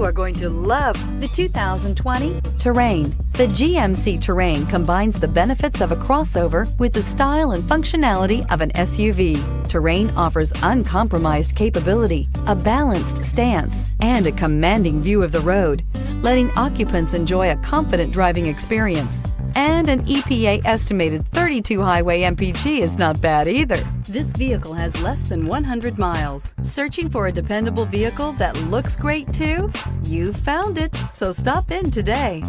You are going to love the 2020 Terrain. The GMC Terrain combines the benefits of a crossover with the style and functionality of an SUV. Terrain offers uncompromised capability, a balanced stance, and a commanding view of the road, letting occupants enjoy a confident driving experience. And an EPA estimated 32 highway MPG is not bad either. This vehicle has less than 100 miles. Searching for a dependable vehicle that looks great too? You found it, so stop in today.